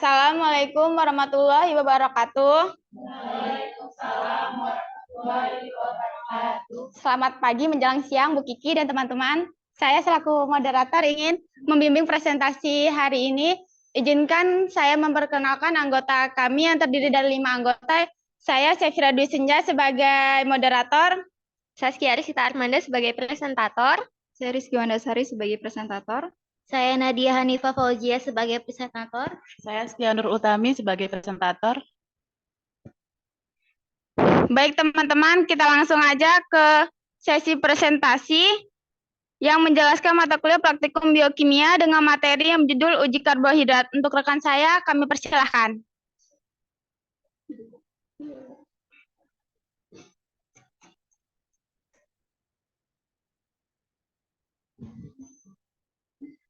Assalamualaikum warahmatullahi wabarakatuh. Waalaikumsalam warahmatullahi wabarakatuh. Selamat pagi menjelang siang, Bu Kiki dan teman-teman. Saya selaku moderator ingin membimbing presentasi hari ini. Izinkan saya memperkenalkan anggota kami yang terdiri dari 5 anggota. Saya Sefira Dwi Senja sebagai moderator. Saskia Arisita Armanda sebagai presentator. Saya Rizky Wandasari sebagai presentator. Saya Nadia Hanifah Fauzia sebagai presentator. Saya Askia Nur Utami sebagai presentator. Baik teman-teman, kita langsung aja ke sesi presentasi yang menjelaskan mata kuliah praktikum biokimia dengan materi yang berjudul uji karbohidrat. Untuk rekan saya, kami persilahkan.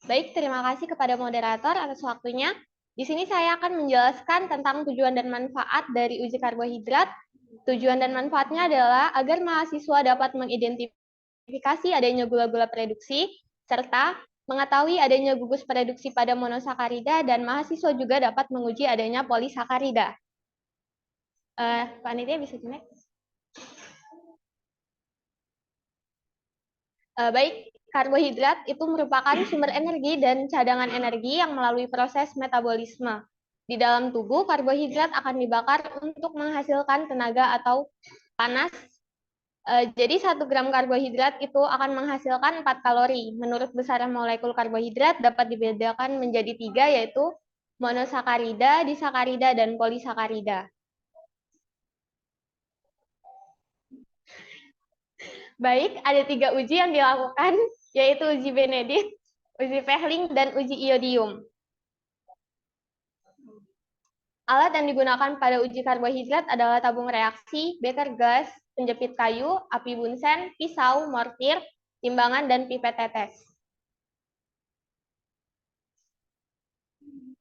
Baik, terima kasih kepada moderator atas waktunya. Di sini saya akan menjelaskan tentang tujuan dan manfaat dari uji karbohidrat. Tujuan dan manfaatnya adalah agar mahasiswa dapat mengidentifikasi adanya gula-gula produksi, serta mengetahui adanya gugus produksi pada monosakarida, dan mahasiswa juga dapat menguji adanya polisakarida. Panitia bisa connect? Baik, karbohidrat itu merupakan sumber energi dan cadangan energi yang melalui proses metabolisme. Di dalam tubuh, karbohidrat akan dibakar untuk menghasilkan tenaga atau panas. Jadi 1 gram karbohidrat itu akan menghasilkan 4 kalori. Menurut besaran molekul karbohidrat dapat dibedakan menjadi 3, yaitu monosakarida, disakarida, dan polisakarida. Baik, ada 3 uji yang dilakukan, yaitu uji Benedict, uji Fehling, dan uji iodium. Alat yang digunakan pada uji karbohidrat adalah tabung reaksi, beker gas, penjepit kayu, api bunsen, pisau, mortir, timbangan, dan pipet tetes.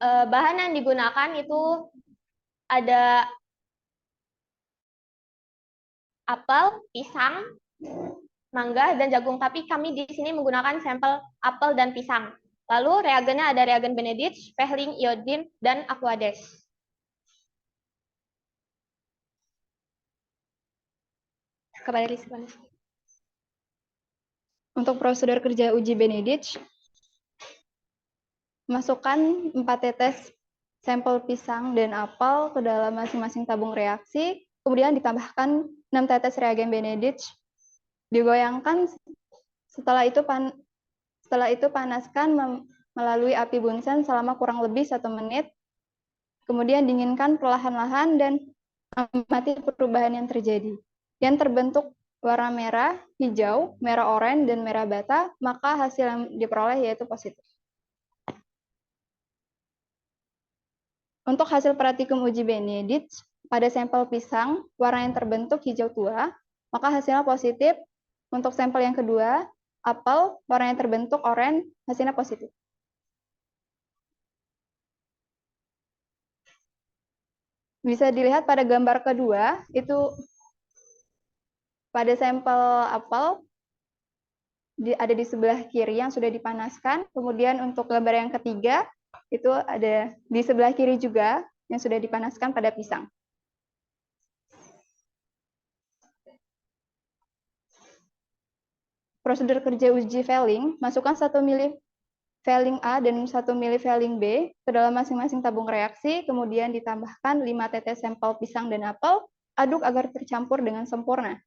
Bahan yang digunakan itu ada apel, pisang, mangga, dan jagung, tapi kami di sini menggunakan sampel apel dan pisang. Lalu reagennya ada reagen Benedict, Fehling, iodin, dan Aquades. Kepada Rizky. Untuk prosedur kerja uji Benedict, masukkan 4 tetes sampel pisang dan apel ke dalam masing-masing tabung reaksi, kemudian ditambahkan 6 tetes reagen Benedict, digoyangkan, setelah itu panaskan melalui api bunsen selama kurang lebih 1 menit, kemudian dinginkan perlahan-lahan dan amati perubahan yang terjadi. Yang terbentuk warna merah, hijau, merah oranye, dan merah bata, maka hasil yang diperoleh yaitu positif. Untuk hasil praktikum uji Benedict, pada sampel pisang, warna yang terbentuk hijau tua, maka hasilnya positif. Untuk sampel yang kedua, apel, warna yang terbentuk oranye, hasilnya positif. Bisa dilihat pada gambar kedua, itu pada sampel apel, ada di sebelah kiri yang sudah dipanaskan. Kemudian untuk gambar yang ketiga, itu ada di sebelah kiri juga yang sudah dipanaskan pada pisang. Prosedur kerja uji Fehling, masukkan 1 mili Fehling A dan 1 mili Fehling B ke dalam masing-masing tabung reaksi, kemudian ditambahkan 5 tetes sampel pisang dan apel, aduk agar tercampur dengan sempurna.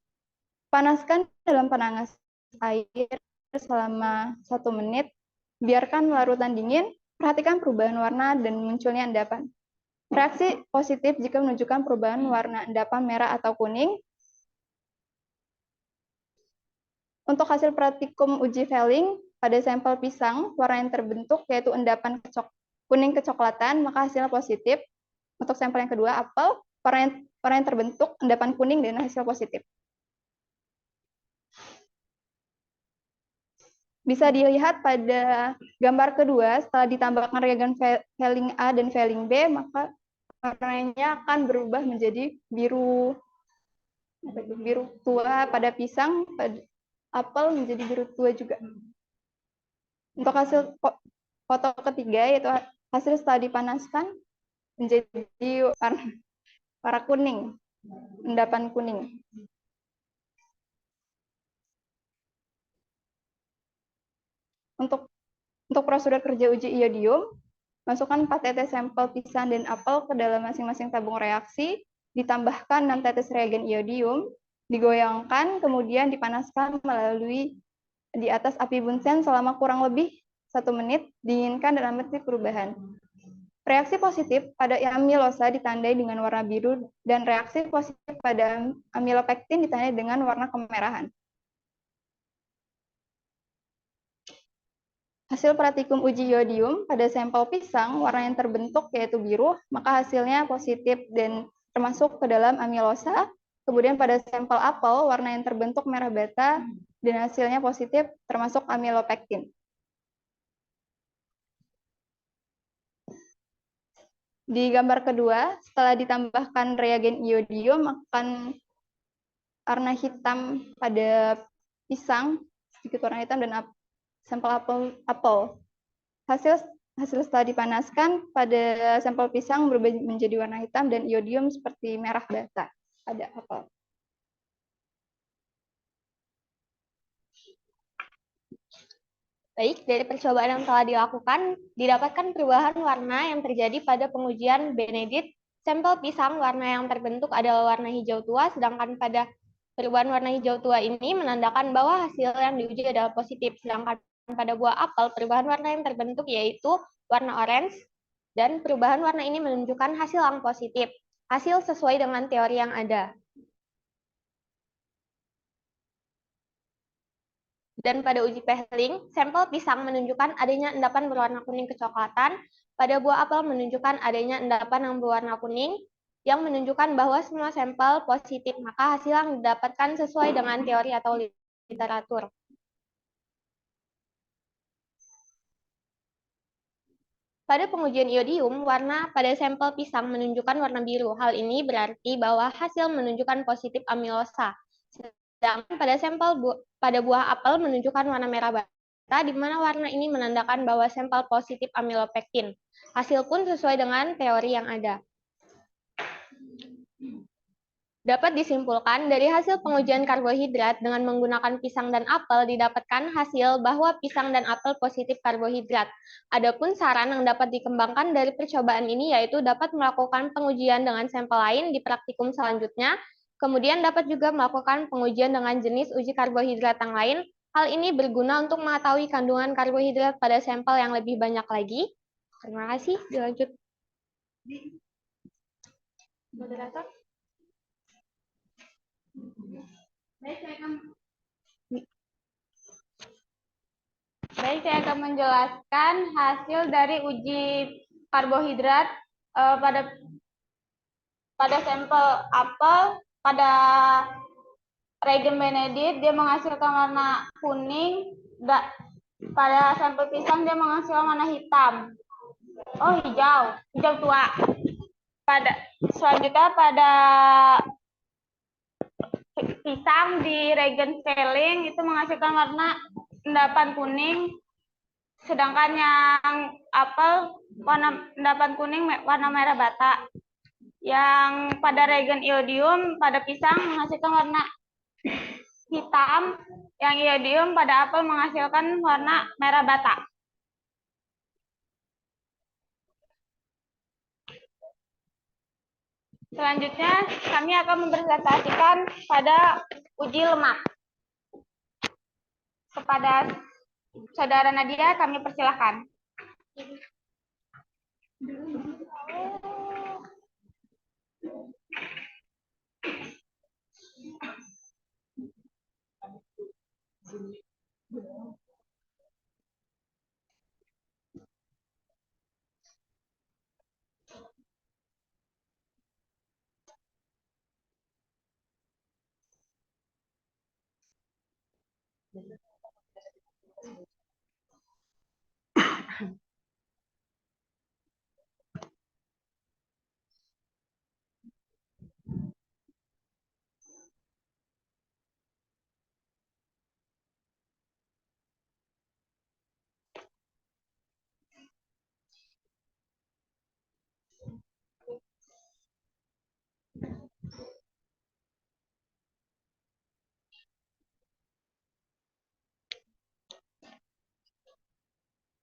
Panaskan dalam penangas air selama 1 menit, biarkan larutan dingin, perhatikan perubahan warna dan munculnya endapan. Reaksi positif jika menunjukkan perubahan warna endapan merah atau kuning. Untuk hasil praktikum uji Fehling, pada sampel pisang, warna yang terbentuk yaitu endapan kuning kecoklatan, maka hasilnya positif. Untuk sampel yang kedua, apel, warna yang terbentuk endapan kuning dan hasil positif. Bisa dilihat pada gambar kedua, setelah ditambahkan reagen Fehling A dan Fehling B, maka warnanya akan berubah menjadi biru tua pada pisang, pada apel menjadi biru tua juga. Untuk hasil foto ketiga, yaitu hasil setelah dipanaskan, menjadi warna kuning, endapan kuning. Untuk prosedur kerja uji iodium, masukkan 4 tetes sampel pisang dan apel ke dalam masing-masing tabung reaksi, ditambahkan 6 tetes reagen iodium, digoyangkan, kemudian dipanaskan melalui di atas api bunsen selama kurang lebih 1 menit, dinginkan dan amati perubahan. Reaksi positif pada amilosa ditandai dengan warna biru dan reaksi positif pada amilopektin ditandai dengan warna kemerahan. Hasil praktikum uji iodium pada sampel pisang, warna yang terbentuk yaitu biru, maka hasilnya positif dan termasuk ke dalam amilosa. Kemudian pada sampel apel, warna yang terbentuk merah bata dan hasilnya positif termasuk amilopektin. Di gambar kedua, setelah ditambahkan reagen iodium, akan warna hitam pada pisang, sedikit warna hitam, dan sampel apel. Hasil setelah dipanaskan pada sampel pisang berubah menjadi warna hitam dan iodium seperti merah bata pada apel. Baik, dari percobaan yang telah dilakukan, didapatkan perubahan warna yang terjadi pada pengujian Benedict. Sampel pisang warna yang terbentuk adalah warna hijau tua, sedangkan pada perubahan warna hijau tua ini menandakan bahwa hasil yang diuji adalah positif. Sedangkan pada buah apel, perubahan warna yang terbentuk yaitu warna orange, dan perubahan warna ini menunjukkan hasil yang positif. Hasil sesuai dengan teori yang ada. Dan pada uji Pehling, sampel pisang menunjukkan adanya endapan berwarna kuning kecoklatan, pada buah apel menunjukkan adanya endapan yang berwarna kuning, yang menunjukkan bahwa semua sampel positif, maka hasil yang didapatkan sesuai dengan teori atau literatur. Pada pengujian iodium, warna pada sampel pisang menunjukkan warna biru. Hal ini berarti bahwa hasil menunjukkan positif amilosa. Sedangkan pada sampel pada buah apel menunjukkan warna merah bata, di mana warna ini menandakan bahwa sampel positif amilopektin. Hasil pun sesuai dengan teori yang ada. Dapat disimpulkan dari hasil pengujian karbohidrat dengan menggunakan pisang dan apel didapatkan hasil bahwa pisang dan apel positif karbohidrat. Adapun saran yang dapat dikembangkan dari percobaan ini yaitu dapat melakukan pengujian dengan sampel lain di praktikum selanjutnya. Kemudian dapat juga melakukan pengujian dengan jenis uji karbohidrat yang lain. Hal ini berguna untuk mengetahui kandungan karbohidrat pada sampel yang lebih banyak lagi. Terima kasih. Dilanjut. Moderator. Baik, saya akan menjelaskan hasil dari uji karbohidrat pada sampel apel. Pada reagen Benedict dia menghasilkan warna kuning, pada sampel pisang dia menghasilkan warna hitam. Oh, hijau tua. Selanjutnya pada pisang di reagen Pehling itu menghasilkan warna endapan kuning, sedangkan yang apel warna endapan kuning warna merah bata. Yang pada reagen iodium pada pisang menghasilkan warna hitam, yang iodium pada apel menghasilkan warna merah bata. Selanjutnya kami akan mempresentasikan pada uji lemak. Kepada Saudara Nadia kami persilahkan.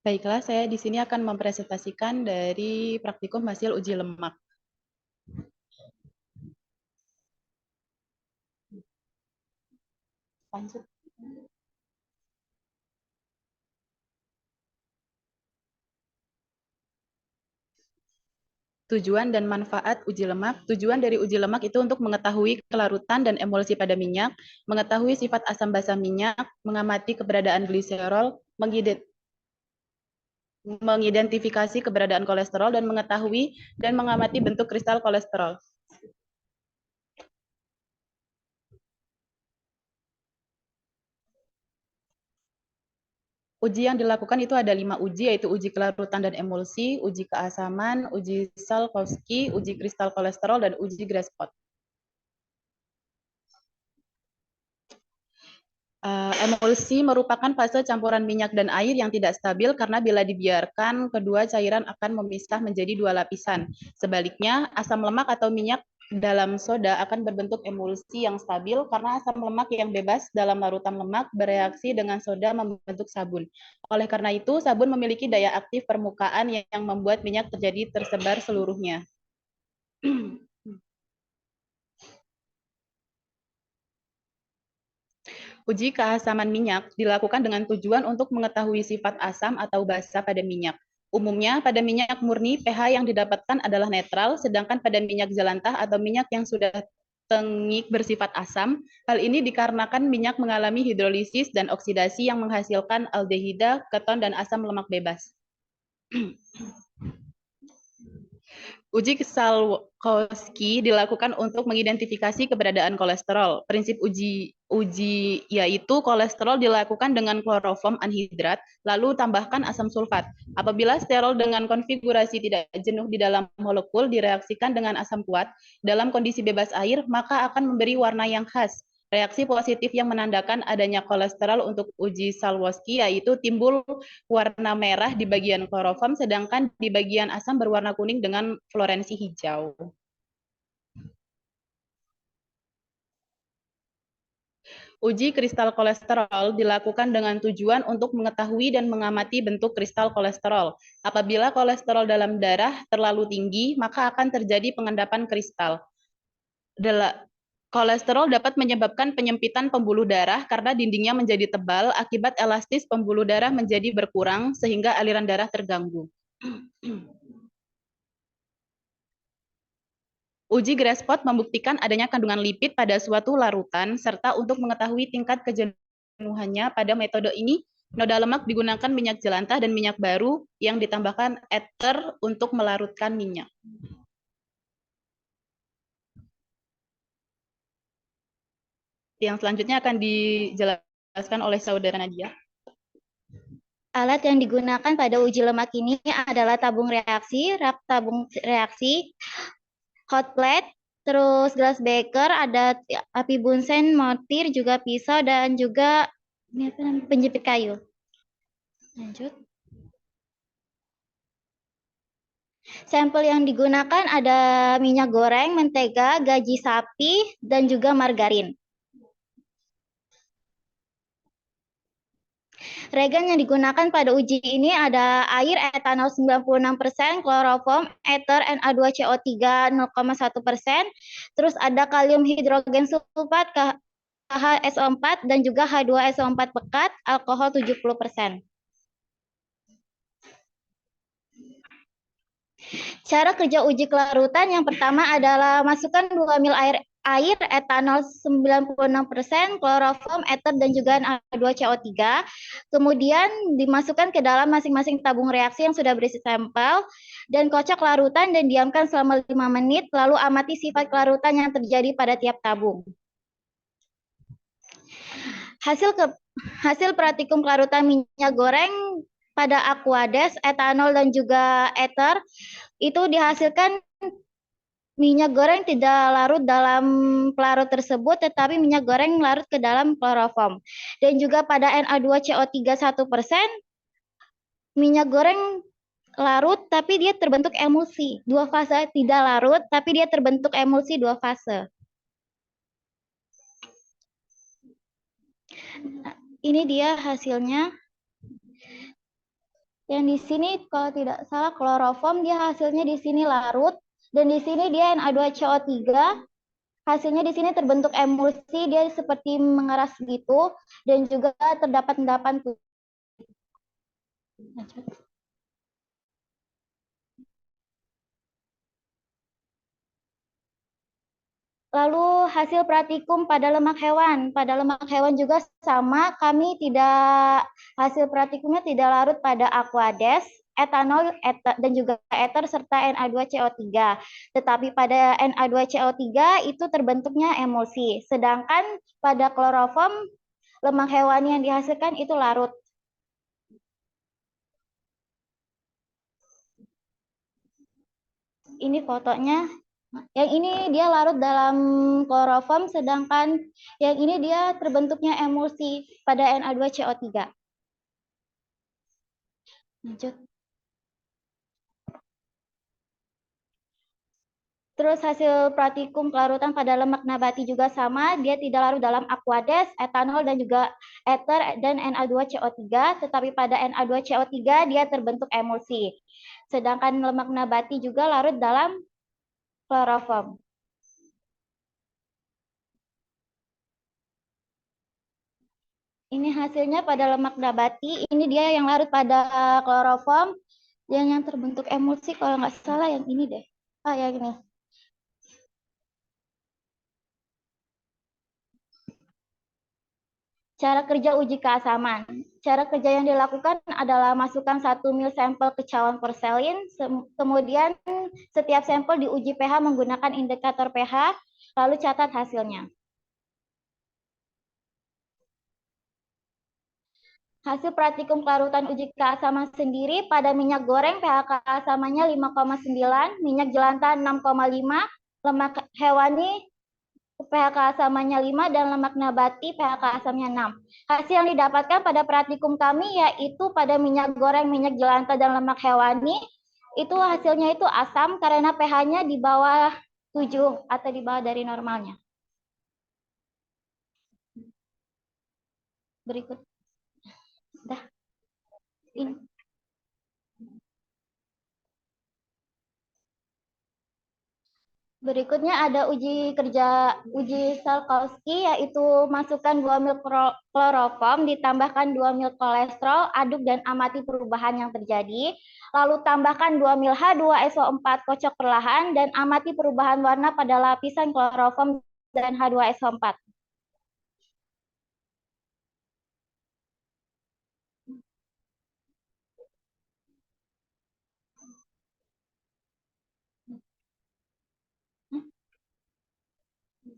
Baiklah, saya di sini akan mempresentasikan dari praktikum hasil uji lemak. Lanjut. Tujuan dan manfaat uji lemak. Tujuan dari uji lemak itu untuk mengetahui kelarutan dan emulsi pada minyak, mengetahui sifat asam basa minyak, mengamati keberadaan gliserol, mengidentifikasi keberadaan kolesterol, dan mengetahui dan mengamati bentuk kristal kolesterol. Uji yang dilakukan itu ada 5 uji, yaitu uji kelarutan dan emulsi, uji keasaman, uji Salkowski, uji kristal kolesterol, dan uji Grasspot. Emulsi merupakan fase campuran minyak dan air yang tidak stabil karena bila dibiarkan, kedua cairan akan memisah menjadi dua lapisan. Sebaliknya, asam lemak atau minyak dalam soda akan berbentuk emulsi yang stabil karena asam lemak yang bebas dalam larutan lemak bereaksi dengan soda membentuk sabun. Oleh karena itu, sabun memiliki daya aktif permukaan yang membuat minyak terjadi tersebar seluruhnya. Uji keasaman minyak dilakukan dengan tujuan untuk mengetahui sifat asam atau basa pada minyak. Umumnya, pada minyak murni, pH yang didapatkan adalah netral, sedangkan pada minyak jelantah atau minyak yang sudah tengik bersifat asam, hal ini dikarenakan minyak mengalami hidrolisis dan oksidasi yang menghasilkan aldehida, keton, dan asam lemak bebas. Uji Salkowski dilakukan untuk mengidentifikasi keberadaan kolesterol. Prinsip uji yaitu kolesterol dilakukan dengan kloroform anhidrat, lalu tambahkan asam sulfat. Apabila sterol dengan konfigurasi tidak jenuh di dalam molekul direaksikan dengan asam kuat dalam kondisi bebas air, maka akan memberi warna yang khas. Reaksi positif yang menandakan adanya kolesterol untuk uji Salkowski yaitu timbul warna merah di bagian kloroform, sedangkan di bagian asam berwarna kuning dengan fluorensi hijau. Uji kristal kolesterol dilakukan dengan tujuan untuk mengetahui dan mengamati bentuk kristal kolesterol. Apabila kolesterol dalam darah terlalu tinggi, maka akan terjadi pengendapan kristal. Kolesterol dapat menyebabkan penyempitan pembuluh darah karena dindingnya menjadi tebal, akibat elastis pembuluh darah menjadi berkurang sehingga aliran darah terganggu. Uji Grasspot membuktikan adanya kandungan lipid pada suatu larutan, serta untuk mengetahui tingkat kejenuhannya pada metode ini, noda lemak digunakan minyak jelantah dan minyak baru yang ditambahkan ether untuk melarutkan minyak. Yang selanjutnya akan dijelaskan oleh saudara Nadia. Alat yang digunakan pada uji lemak ini adalah tabung reaksi, rak tabung reaksi, hot plate, terus gelas beker, ada api bunsen, mortir, juga pisau, dan juga ini apa namanya, penjepit kayu. Lanjut. Sampel yang digunakan ada minyak goreng, mentega, gaji sapi, dan juga margarin. Reagen yang digunakan pada uji ini ada air etanol 96%, kloroform, ether Na2CO3 0,1%, terus ada kalium hidrogen sulfat, KHSO4, dan juga H2SO4 pekat, alkohol 70%. Cara kerja uji kelarutan yang pertama adalah masukkan 2 ml air etanol 96%, kloroform, ether, dan juga Na2CO3. Kemudian dimasukkan ke dalam masing-masing tabung reaksi yang sudah berisi sampel, dan kocok larutan dan diamkan selama 5 menit, lalu amati sifat kelarutan yang terjadi pada tiap tabung. Hasil praktikum kelarutan minyak goreng pada Aquades, etanol, dan juga ether, itu dihasilkan minyak goreng tidak larut dalam pelarut tersebut, tetapi minyak goreng larut ke dalam kloroform. Dan juga pada Na2CO3 1%, minyak goreng larut, tapi dia terbentuk emulsi. Dua fase, tidak larut, tapi dia terbentuk emulsi dua fase. Nah, ini dia hasilnya. Yang di sini kalau tidak salah kloroform, dia hasilnya di sini larut, dan di sini dia Na2CO3. Hasilnya di sini terbentuk emulsi, dia seperti mengeras gitu, dan juga terdapat endapan putih. Lalu hasil praktikum pada lemak hewan. Pada lemak hewan juga sama, kami tidak, hasil praktikumnya tidak larut pada aquades, etanol, dan juga ether serta Na2CO3. Tetapi pada Na2CO3 itu terbentuknya emulsi. Sedangkan pada kloroform, lemak hewani yang dihasilkan itu larut. Ini fotonya. Yang ini dia larut dalam kloroform, sedangkan yang ini dia terbentuknya emulsi pada Na2CO3. Lanjut. Terus hasil praktikum kelarutan pada lemak nabati juga sama, dia tidak larut dalam aquades, etanol, dan juga ether dan Na2CO3, tetapi pada Na2CO3 dia terbentuk emulsi. Sedangkan lemak nabati juga larut dalam kloroform. Ini hasilnya pada lemak nabati, ini dia yang larut pada kloroform, dan yang terbentuk emulsi kalau nggak salah yang ini deh. Yang ini. Cara kerja uji keasaman. Cara kerja yang dilakukan adalah masukkan 1 ml sampel ke cawan porselin, kemudian setiap sampel diuji pH menggunakan indikator pH, lalu catat hasilnya. Hasil praktikum kelarutan uji keasaman sendiri pada minyak goreng pH keasamannya 5,9, minyak jelantah 6,5, lemak hewani pH keasamannya 5, dan lemak nabati pH keasamannya 6. Hasil yang didapatkan pada praktikum kami yaitu pada minyak goreng, minyak jelantah, dan lemak hewani, itu hasilnya itu asam karena pH-nya di bawah 7 atau di bawah dari normalnya. Berikut. Dah. Ini. Berikutnya ada uji Salkowski, yaitu masukkan 2 ml kloroform, ditambahkan 2 ml kolesterol, aduk dan amati perubahan yang terjadi. Lalu tambahkan 2 ml H2SO4, kocok perlahan, dan amati perubahan warna pada lapisan kloroform dan H2SO4.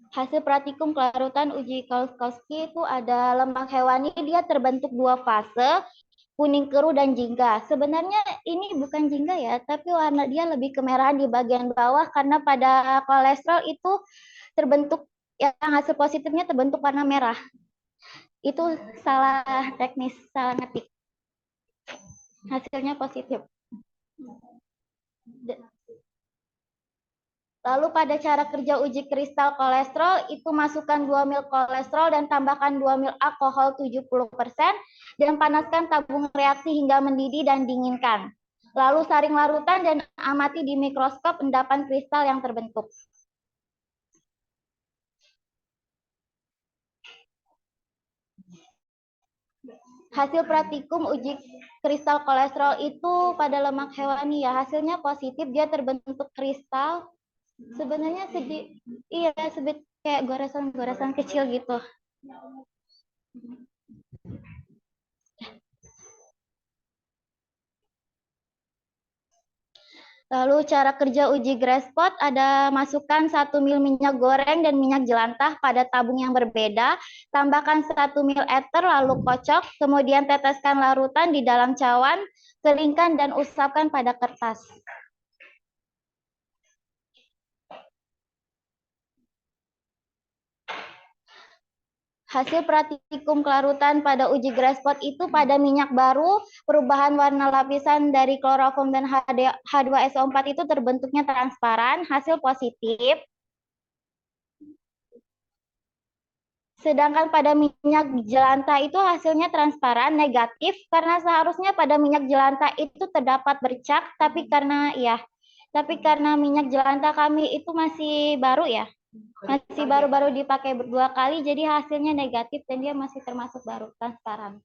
Hasil praktikum kelarutan uji Salkowski itu ada lemak hewani, dia terbentuk 2 fase, kuning keruh dan jingga. Sebenarnya ini bukan jingga ya, tapi warna dia lebih kemerahan di bagian bawah karena pada kolesterol itu terbentuk, yang hasil positifnya terbentuk warna merah. Itu salah teknis, salah ngetik. Hasilnya positif. Lalu pada cara kerja uji kristal kolesterol, itu masukkan 2 ml kolesterol dan tambahkan 2 ml alkohol 70%, dan panaskan tabung reaksi hingga mendidih dan dinginkan. Lalu saring larutan dan amati di mikroskop endapan kristal yang terbentuk. Hasil praktikum uji kristal kolesterol itu pada lemak hewani ya, hasilnya positif, dia terbentuk kristal. Sebenarnya iya sedikit kayak goresan-goresan kecil gitu. Lalu cara kerja uji Grasspot ada masukkan 1 ml minyak goreng dan minyak jelantah pada tabung yang berbeda, tambahkan 1 ml ether lalu kocok, kemudian teteskan larutan di dalam cawan, keringkan dan usapkan pada kertas. Hasil praktikum kelarutan pada uji Grasspot itu pada minyak baru, perubahan warna lapisan dari kloroform dan H2SO4 itu terbentuknya transparan, hasil positif. Sedangkan pada minyak jelantah itu hasilnya transparan, negatif, karena seharusnya pada minyak jelantah itu terdapat bercak, tapi karena minyak jelantah kami itu masih baru ya, masih baru-baru dipakai berdua kali, jadi hasilnya negatif dan dia masih termasuk baru, transparan.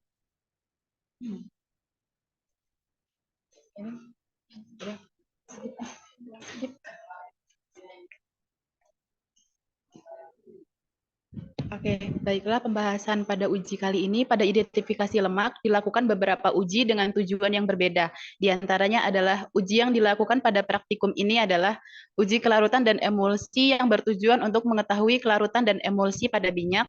Oke, baiklah pembahasan pada uji kali ini. Pada identifikasi lemak dilakukan beberapa uji dengan tujuan yang berbeda. Di antaranya adalah uji yang dilakukan pada praktikum ini adalah uji kelarutan dan emulsi yang bertujuan untuk mengetahui kelarutan dan emulsi pada minyak.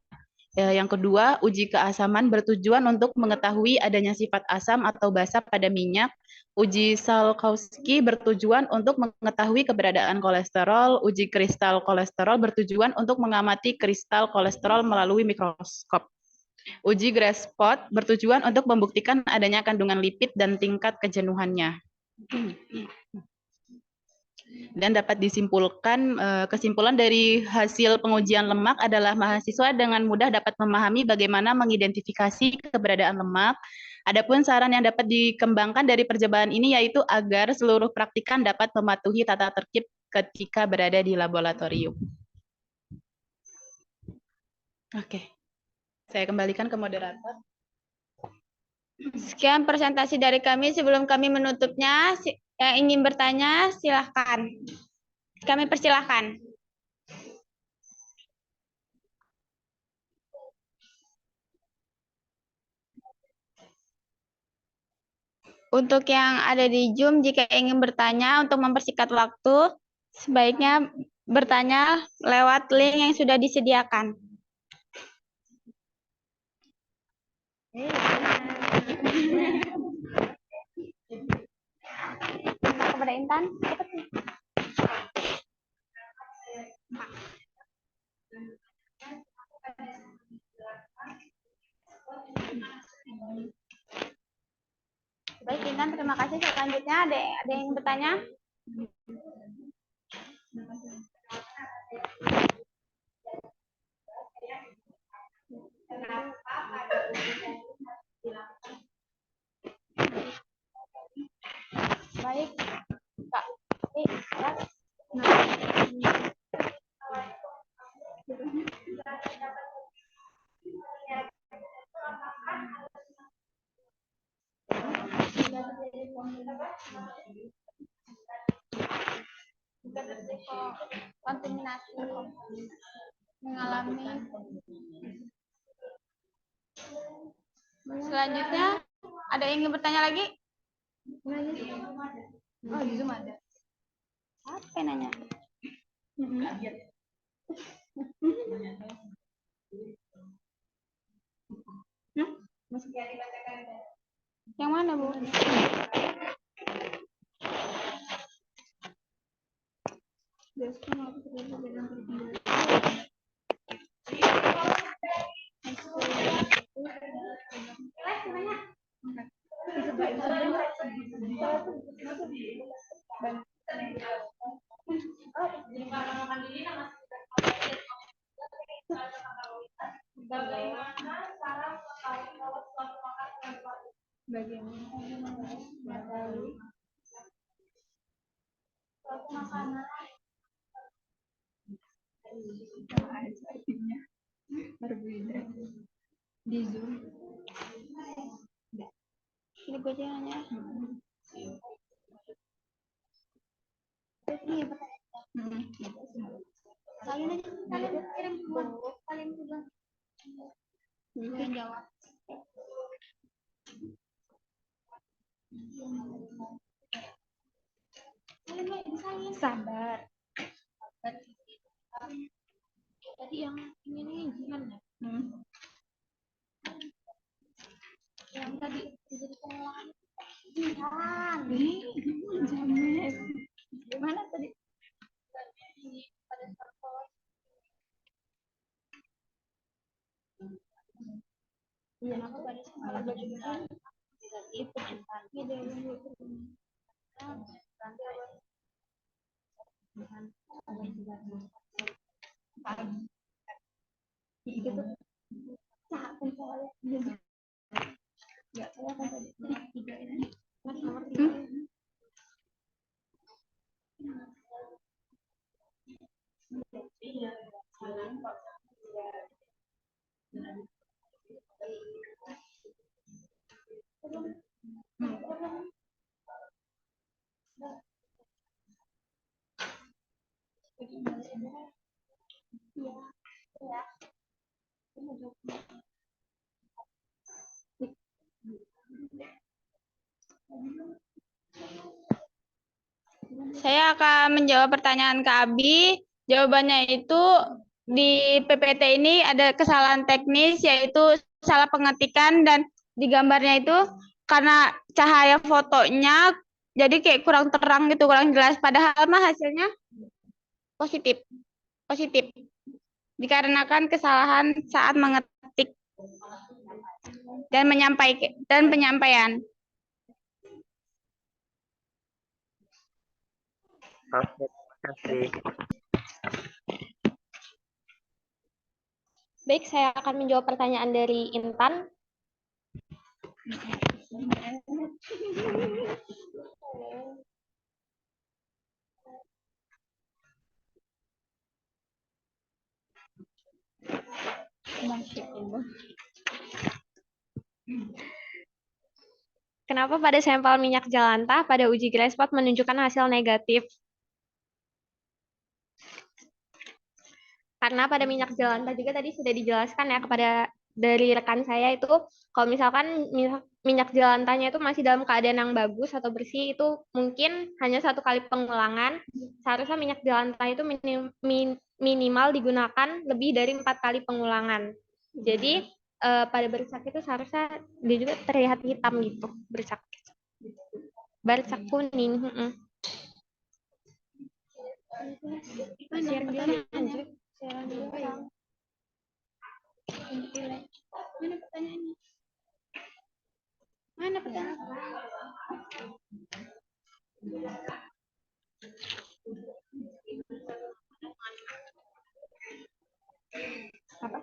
Yang kedua, uji keasaman bertujuan untuk mengetahui adanya sifat asam atau basa pada minyak. Uji Salkowski bertujuan untuk mengetahui keberadaan kolesterol. Uji kristal kolesterol bertujuan untuk mengamati kristal kolesterol melalui mikroskop. Uji Grasspot bertujuan untuk membuktikan adanya kandungan lipid dan tingkat kejenuhannya. Dan dapat disimpulkan, kesimpulan dari hasil pengujian lemak adalah mahasiswa dengan mudah dapat memahami bagaimana mengidentifikasi keberadaan lemak. Adapun saran yang dapat dikembangkan dari percobaan ini yaitu agar seluruh praktikan dapat mematuhi tata tertib ketika berada di laboratorium. Oke, saya kembalikan ke moderator. Sekian presentasi dari kami. Sebelum kami menutupnya, yang ingin bertanya silahkan. Kami persilahkan. Untuk yang ada di Zoom, jika ingin bertanya untuk mempersingkat waktu, sebaiknya bertanya lewat link yang sudah disediakan. Kepada Intan. Baik, Intan, terima kasih. Selanjutnya ada yang ingin bertanya? Baik, Kak. Kontaminasi mengalami. Selanjutnya ada yang ingin bertanya lagi? Oh, di Zoom ada. Apa yang nanya? Yang mana, Bu? Di Zoom. Ini gue aja nanya. Iya, kalian aja, kalian kirim duluan. Kalian duluan. Gue jawab. Sabar. Tadi yang ini gimana? Yang tadi jadi pengolahan. Gimana tadi? Iya, aku pada sekolah belajar itu Saya akan menjawab pertanyaan Kak Abi. Jawabannya itu di PPT ini ada kesalahan teknis, yaitu salah pengetikan, dan di gambarnya itu karena cahaya fotonya jadi kayak kurang terang gitu, kurang jelas. Padahal mah hasilnya positif. Positif. Dikarenakan kesalahan saat mengetik dan penyampaian. Oke, terima kasih. Baik, saya akan menjawab pertanyaan dari Intan. Kenapa pada sampel minyak jelantah pada uji gray spot menunjukkan hasil negatif? Karena pada minyak jelantah juga tadi sudah dijelaskan ya kepada dari rekan saya itu, kalau misalkan minyak jelantahnya itu masih dalam keadaan yang bagus atau bersih, itu mungkin hanya 1 kali pengulangan. Seharusnya minyak jelantah itu minimal digunakan lebih dari 4 kali pengulangan. Jadi pada bercak itu seharusnya dia juga terlihat hitam gitu, bercak kuning. Share dia aja. Mana pertanyaannya? Mana pertanyaannya? Apa?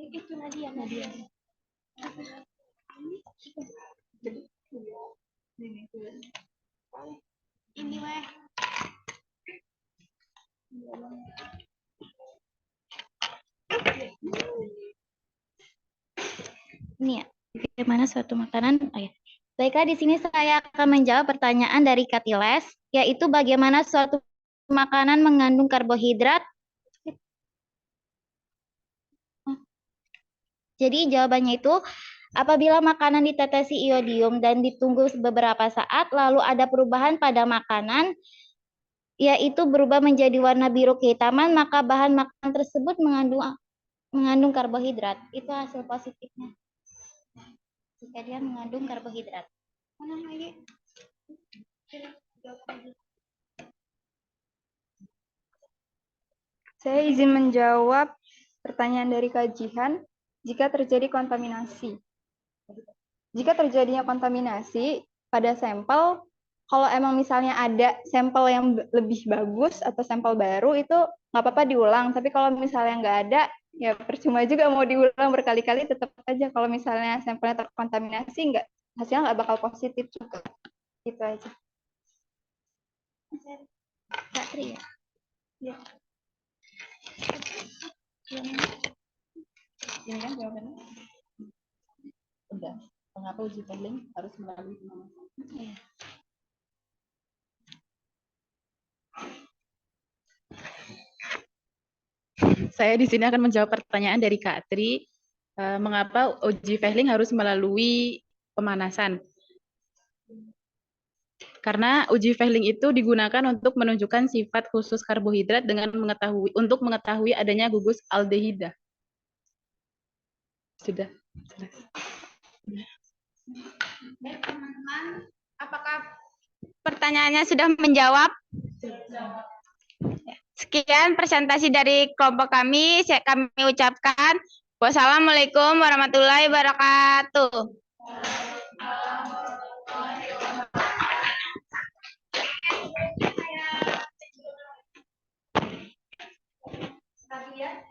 Itu Nadia. Ini weh. Ini ya, bagaimana suatu makanan? Oh ya. Baiklah, di sini saya akan menjawab pertanyaan dari Katiles, yaitu bagaimana suatu makanan mengandung karbohidrat. Jadi jawabannya itu, apabila makanan ditetesi iodium dan ditunggu beberapa saat, lalu ada perubahan pada makanan, yaitu berubah menjadi warna biru kehitaman, maka bahan makanan tersebut mengandung karbohidrat. Itu hasil positifnya. Jika dia mengandung karbohidrat. Mana lagi? Saya izin menjawab pertanyaan dari Kak Jihan. Jika terjadi kontaminasi. Jika terjadinya kontaminasi pada sampel, kalau emang misalnya ada sampel yang lebih bagus atau sampel baru, itu nggak apa-apa diulang. Tapi kalau misalnya nggak ada, ya percuma juga mau diulang berkali-kali, tetap aja kalau misalnya sampelnya terkontaminasi, hasilnya nggak bakal positif juga. Gitu aja. Kak Tri ya? Ya. Ini kan jawabannya. Udah. Mengapa uji Fehling harus melalui pemanasan? Iya. Saya di sini akan menjawab pertanyaan dari Kak Tri. Mengapa uji Fehling harus melalui pemanasan? Karena uji Fehling itu digunakan untuk menunjukkan sifat khusus karbohidrat dengan untuk mengetahui adanya gugus aldehida. Sudah. Baik, teman-teman, apakah pertanyaannya sudah menjawab? Sekian presentasi dari kelompok kami. Kami ucapkan wassalamualaikum warahmatullahi wabarakatuh. kalian